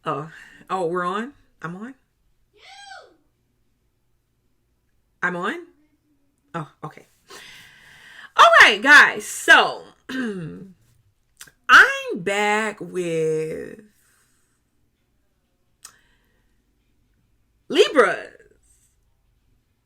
Oh, oh, we're on. I'm on. I'm on. Oh, okay. All right, guys. So I'm back with Libra.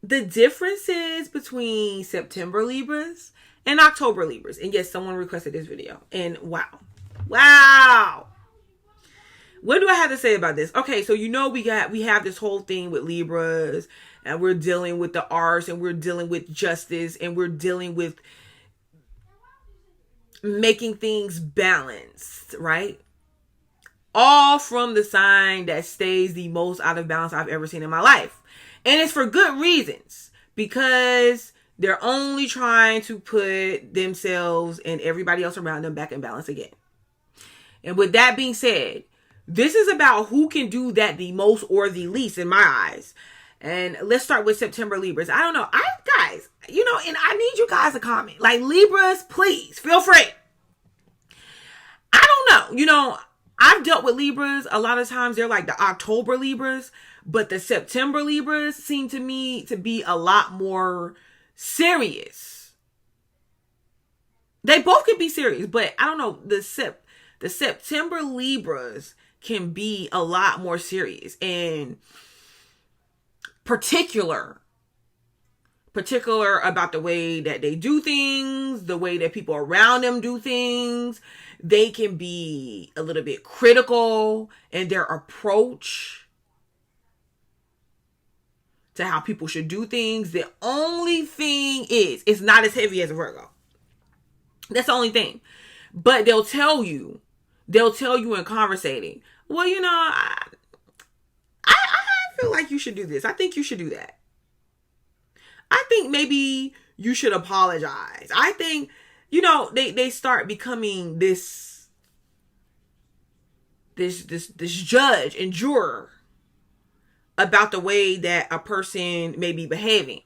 The differences between September Libras and October Libras. And yes, someone requested this video. And wow. Wow. What do I have to say about this? Okay, so we have this whole thing with Libras, and we're dealing with the arts, and we're dealing with justice, and we're dealing with making things balanced, right? All from the sign that stays the most out of balance I've ever seen in my life. And it's for good reasons. Because they're only trying to put themselves and everybody else around them back in balance again. And with that being said, this is about who can do that the most or the least in my eyes. And let's start with September Libras. I don't know. Guys, and I need you guys to comment. Like, Libras, please, feel free. I don't know. I've dealt with Libras. A lot of times they're like the October Libras, but the September Libras seem to me to be a lot more serious. They both can be serious, but I don't know. The September Libras can be a lot more serious and particular about the way that they do things, the way that people around them do things. They can be a little bit critical in their approach to how people should do things. The only thing is, it's not as heavy as a Virgo. That's the only thing. But they'll tell you in conversating, well, I feel like you should do this. I think you should do that. I think maybe you should apologize. I think, they start becoming this judge and juror about the way that a person may be behaving.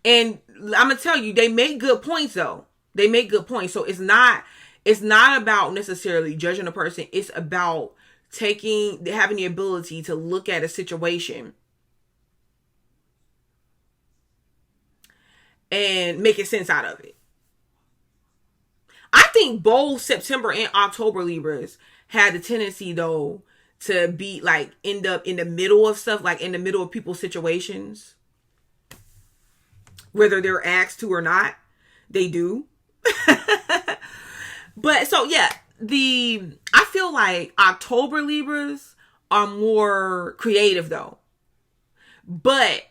And I'm going to tell you, they make good points though. They make good points. So it's not about necessarily judging a person. It's about having the ability to look at a situation and making sense out of it. I think both September and October Libras had the tendency though to be like end up in the middle of stuff, like in the middle of people's situations, whether they're asked to or not. They do. But so yeah, I feel like October Libras are more creative though. But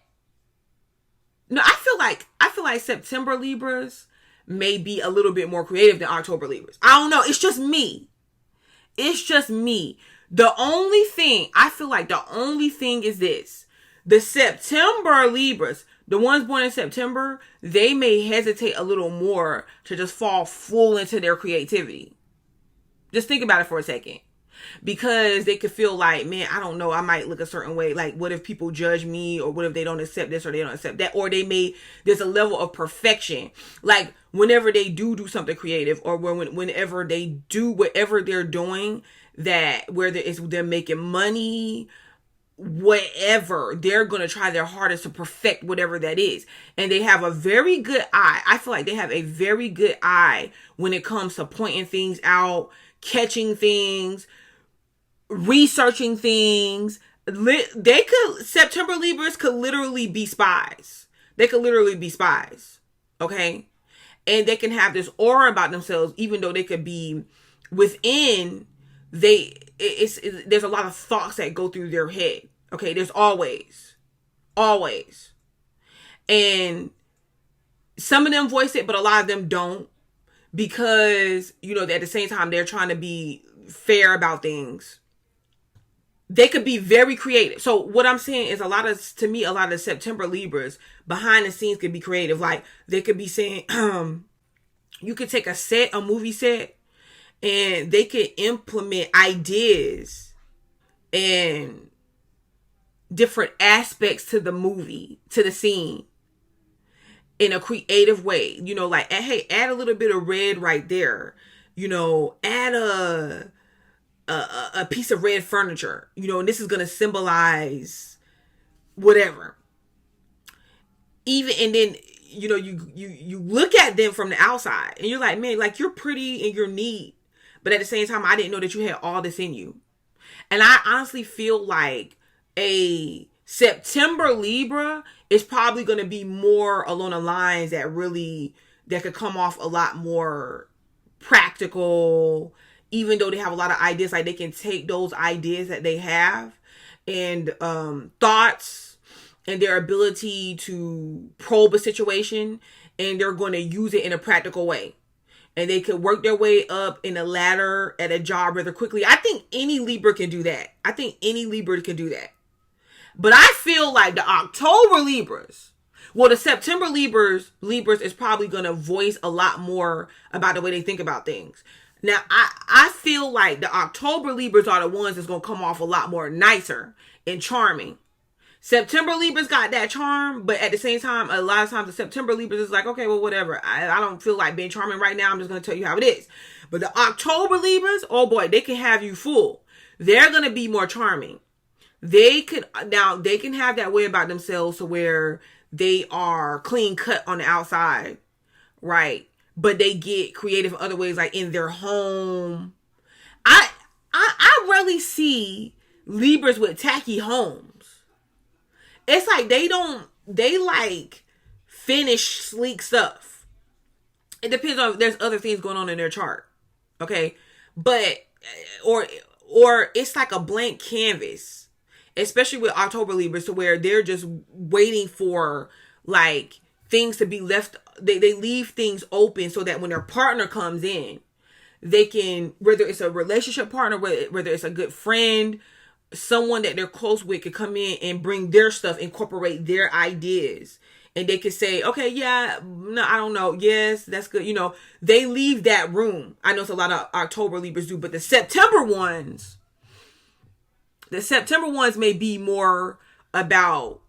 no, I feel like September Libras may be a little bit more creative than October Libras. I don't know. It's just me. The only thing is this. The September Libras, the ones born in September, they may hesitate a little more to just fall full into their creativity. Just think about it for a second. Because they could feel like, man, I don't know, I might look a certain way. Like, what if people judge me? Or what if they don't accept this or they don't accept that? Or there's a level of perfection. Like, whenever they do something creative, or whenever they do whatever they're doing, that whether it's they're making money, whatever, they're going to try their hardest to perfect whatever that is. And they have a very good eye. I feel like they have a very good eye when it comes to pointing things out, catching things, researching things. September Libras could literally be spies. Okay? And they can have this aura about themselves, even though they could be within, there's a lot of thoughts that go through their head. Okay? There's always. And some of them voice it, but a lot of them don't. Because, at the same time, they're trying to be fair about things. They could be very creative. So what I'm saying is a lot of September Libras behind the scenes could be creative. Like, they could be saying, you could take a movie set, and they could implement ideas and different aspects to the movie, to the scene, in a creative way. Like, hey, add a little bit of red right there. Add a piece of red furniture, and this is going to symbolize whatever. Even, and then, you look at them from the outside and you're like, man, like, you're pretty and you're neat. But at the same time, I didn't know that you had all this in you. And I honestly feel like a September Libra is probably going to be more along the lines that could come off a lot more practical, even though they have a lot of ideas. Like, they can take those ideas that they have and thoughts and their ability to probe a situation, and they're going to use it in a practical way. And they could work their way up in a ladder at a job rather quickly. I think any Libra can do that. But I feel like the October Libras, the September Libras is probably going to voice a lot more about the way they think about things. Now, I feel like the October Libras are the ones that's going to come off a lot more nicer and charming. September Libras got that charm, but at the same time, a lot of times the September Libras is like, okay, well, whatever. I don't feel like being charming right now. I'm just going to tell you how it is. But the October Libras, oh boy, they can have you fool. They're going to be more charming. They can have that way about themselves to where they are clean cut on the outside, right? But they get creative in other ways, like in their home. I rarely see Libras with tacky homes. It's like they like finish sleek stuff. It depends on if there's other things going on in their chart. Okay. But, or it's like a blank canvas, especially with October Libras, to where they're just waiting for like things to be left. They leave things open so that when their partner comes in, they can, whether it's a relationship partner, whether it's a good friend, someone that they're close with, could come in and bring their stuff, incorporate their ideas. And they could say, okay, yeah, no, I don't know. Yes, that's good. They leave that room. I know it's a lot of October Libras do, but the September ones may be more about,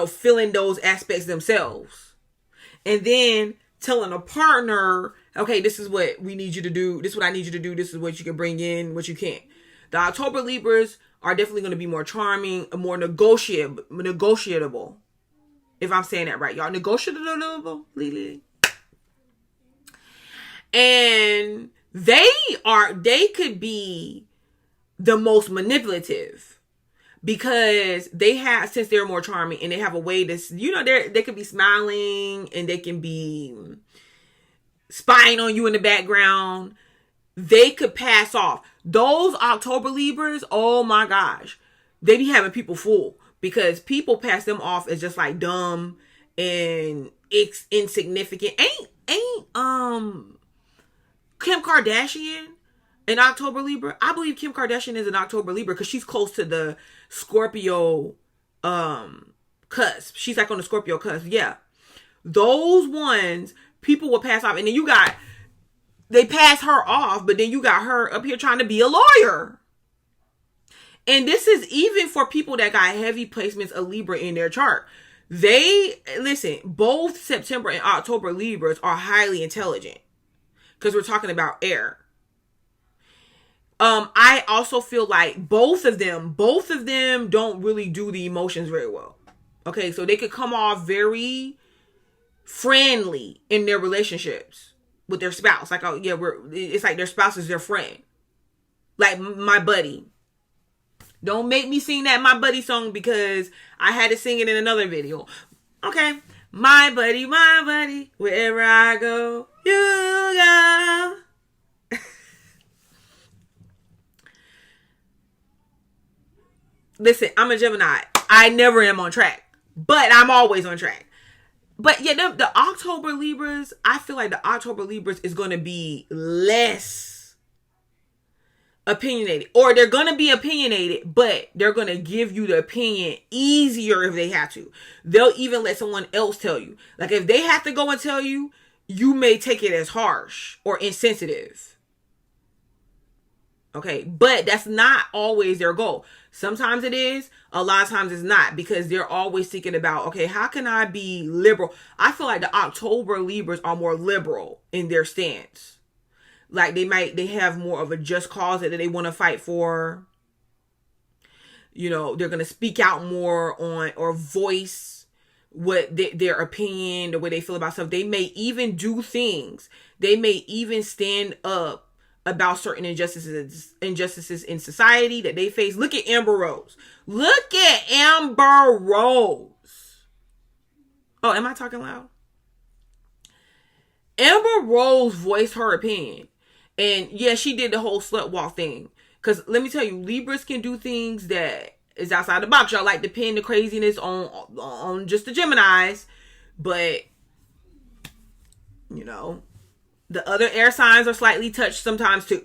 feeling those aspects themselves. And then telling a partner, okay, this is what we need you to do. This is what I need you to do. This is what you can bring in, what you can't. The October Libras are definitely going to be more charming, more negotiable. If I'm saying that right, y'all. Negotiable. And they could be the most manipulative because since they're more charming and they have a way to, they could be smiling and they can be spying on you in the background. They could pass off. Those October Libras, oh my gosh, they be having people fooled because people pass them off as just like dumb and insignificant. Ain't Kim Kardashian an October Libra? I believe Kim Kardashian is an October Libra because she's close to the Scorpio cusp. She's like on the Scorpio cusp. Yeah. Those ones, people will pass off. And then they pass her off, but then you got her up here trying to be a lawyer. And this is even for people that got heavy placements of Libra in their chart. Both September and October Libras are highly intelligent because we're talking about air. I also feel like both of them don't really do the emotions very well. Okay, so they could come off very friendly in their relationships with their spouse. Like, oh yeah, it's like their spouse is their friend. Like my buddy. Don't make me sing that My Buddy song because I had to sing it in another video. Okay. My buddy, wherever I go, you go. Listen, I'm a Gemini. I never am on track, but I'm always on track. But yeah, the October Libras, I feel like the October Libras is going to be less opinionated. Or they're going to be opinionated, but they're going to give you the opinion easier if they have to. They'll even let someone else tell you. Like if they have to go and tell you, you may take it as harsh or insensitive. Okay, but that's not always their goal. Sometimes it is, a lot of times it's not, because they're always thinking about, okay, how can I be liberal? I feel like the October Libras are more liberal in their stance. Like they have more of a just cause that they want to fight for. You know, they're going to speak out more on or voice what their opinion, the way they feel about stuff. They may even do things. They may even stand up about certain injustices in society that they face. Look at Amber Rose. Look at Amber Rose. Oh, am I talking loud? Amber Rose voiced her opinion. And yeah, she did the whole slut walk thing. Because let me tell you, Libras can do things that is outside the box. Y'all like to pin the craziness on just the Geminis. But, you know, the other air signs are slightly touched sometimes too.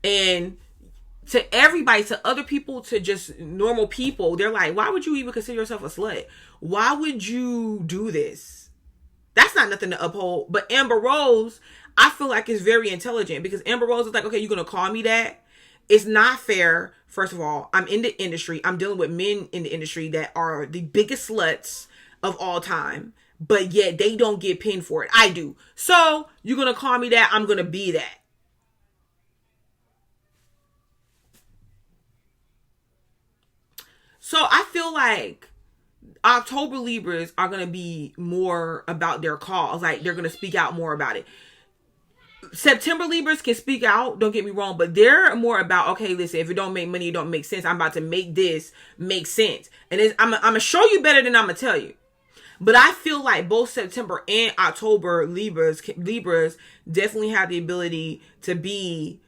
And to everybody, to other people, to just normal people, they're like, why would you even consider yourself a slut? Why would you do this? That's not nothing to uphold. But Amber Rose, I feel like is very intelligent, because Amber Rose is like, okay, you're going to call me that? It's not fair. First of all, I'm in the industry. I'm dealing with men in the industry that are the biggest sluts of all time, but yet they don't get pinned for it. I do. So you're going to call me that? I'm going to be that. So I feel like October Libras are going to be more about their cause. Like, they're going to speak out more about it. September Libras can speak out, don't get me wrong, but they're more about, okay, listen, if it don't make money, it don't make sense. I'm about to make this make sense. And I'm going to show you better than I'm going to tell you. But I feel like both September and October Libras definitely have the ability to be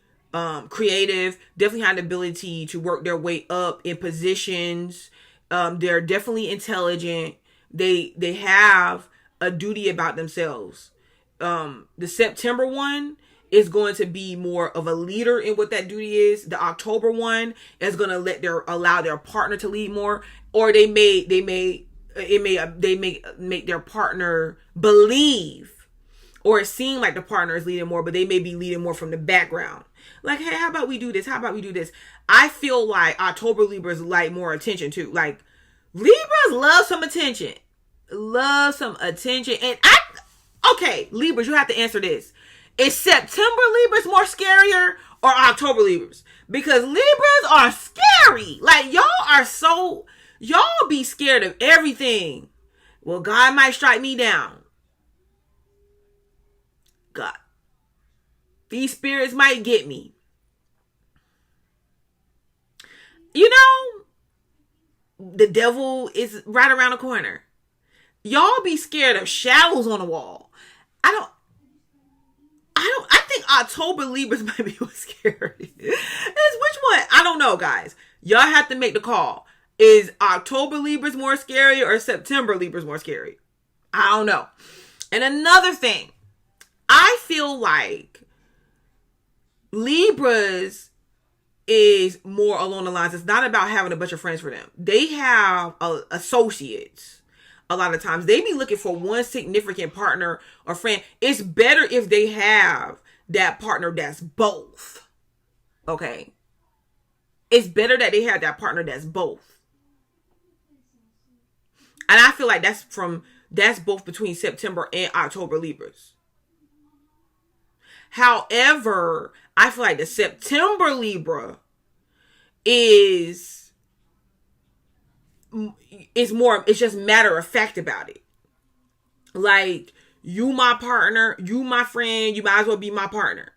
creative, definitely have the ability to work their way up in positions. They're definitely intelligent. They have a duty about themselves. The September one is going to be more of a leader in what that duty is. The October one is going to allow their partner to lead more, or they may make their partner believe, or it seem like the partner is leading more, but they may be leading more from the background. Like, hey, how about we do this? How about we do this? I feel like October Libras like more attention too. Like, Libras love some attention. And okay, Libras, you have to answer this. Is September Libras more scarier or October Libras? Because Libras are scary. Like, y'all be scared of everything. Well, God might strike me down. God. These spirits might get me. You know, the devil is right around the corner. Y'all be scared of shadows on the wall. I think October Libras might be what's scary. Which one? I don't know, guys. Y'all have to make the call. Is October Libras more scary or September Libras more scary? I don't know. And another thing, I feel like Libras is more along the lines, it's not about having a bunch of friends for them. They have associates. A lot of times they be looking for one significant partner or friend. It's better if they have that partner that's both. Okay. It's better that they have that partner that's both. And I feel like that's both between September and October Libras. However, I feel like the September Libra is more, it's just matter of fact about it. Like, you my partner, you my friend, you might as well be my partner.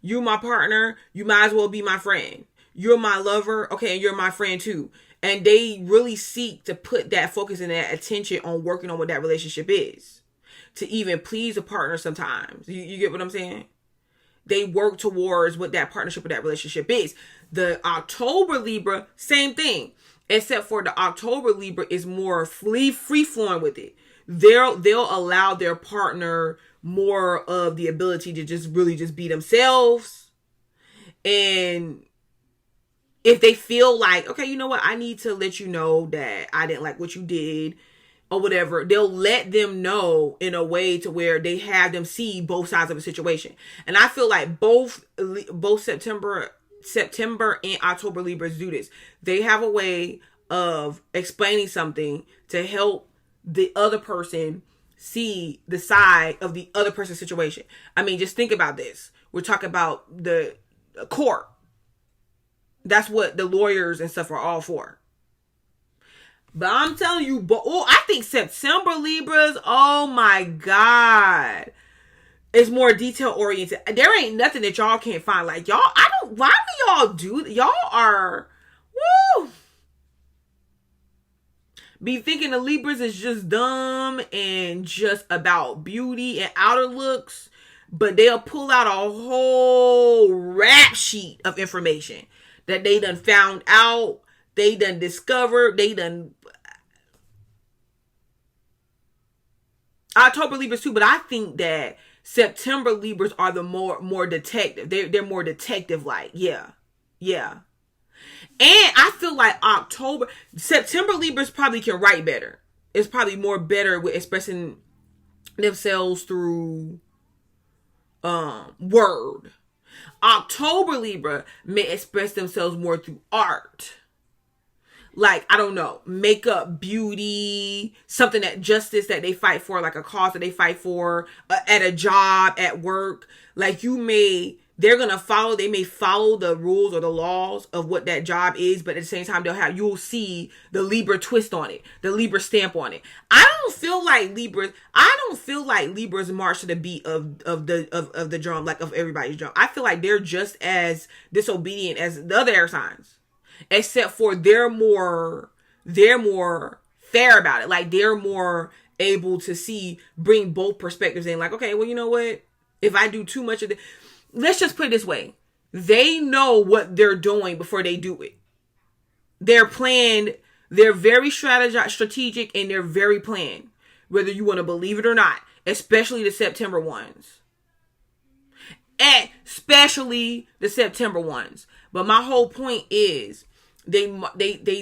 You my partner, you might as well be my friend. You're my lover, okay, and you're my friend too. And they really seek to put that focus and that attention on working on what that relationship is. To even please a partner sometimes. You get what I'm saying? They work towards what that partnership or that relationship is. The October Libra, same thing. Except for the October Libra is more free flowing with it. They'll allow their partner more of the ability to just really just be themselves. And if they feel like, okay, you know what, I need to let you know that I didn't like what you did or whatever, they'll let them know in a way to where they have them see both sides of a situation. And I feel like both September and October Libras do this. They have a way of explaining something to help the other person see the side of the other person's situation. I mean, just think about this. We're talking about the court. That's what the lawyers and stuff are all for. But I'm telling you, I think September Libras, oh my God, it's more detail oriented. There ain't nothing that y'all can't find. Like, y'all, why do y'all do, y'all are, woo. Be thinking the Libras is just dumb and just about beauty and outer looks, but they'll pull out a whole rap sheet of information that they done found out, they done discovered, they done. October Libras too, but I think that September Libras are the more detective. They're more detective like. Yeah. And I feel like September Libras probably can write better. It's probably more better with expressing themselves through word. October Libra may express themselves more through art. Like, I don't know, makeup, beauty, something that justice that they fight for, like a cause that they fight for at a job, at work. Like, they may follow the rules or the laws of what that job is, but at the same time, you'll see the Libra twist on it, the Libra stamp on it. I don't feel like Libras march to the beat of the drum, like of everybody's drum. I feel like they're just as disobedient as the other air signs. Except for they're more fair about it. Like, they're more able to bring both perspectives in. Like, okay, well, you know what? If I do too much of let's just put it this way. They know what they're doing before they do it. They're planned. They're very strategic, and they're very planned. Whether you want to believe it or not. Especially the September ones. Especially the September ones. But my whole point is, they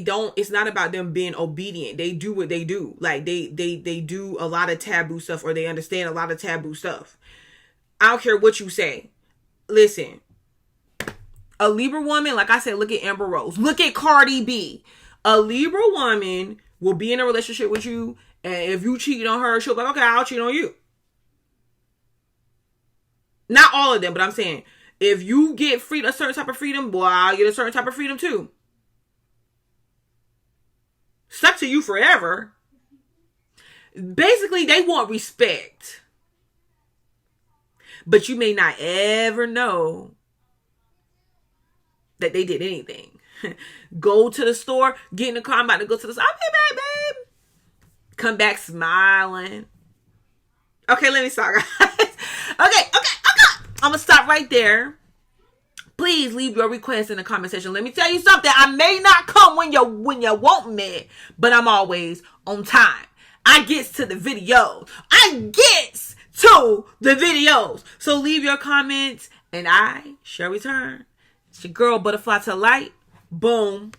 don't, it's not about them being obedient. They do what they do. Like, they do a lot of taboo stuff, or they understand a lot of taboo stuff. I don't care what you say. Listen, a Libra woman, like I said, look at Amber Rose. Look at Cardi B. A Libra woman will be in a relationship with you, and if you cheat on her, she'll be like, okay, I'll cheat on you. Not all of them, but I'm saying, if you get a certain type of freedom, boy, I'll get a certain type of freedom too. Stuck to you forever. Basically, they want respect. But you may not ever know that they did anything. Go to the store, get in the car, I'm about to go to the store. Okay, babe. Come back smiling. Okay, let me stop, guys. Okay. I'm going to stop right there. Please leave your requests in the comment section. Let me tell you something. I may not come when you want me, but I'm always on time. I gets to the videos. So leave your comments, and I shall return. It's your girl, Butterfly to Light. Boom.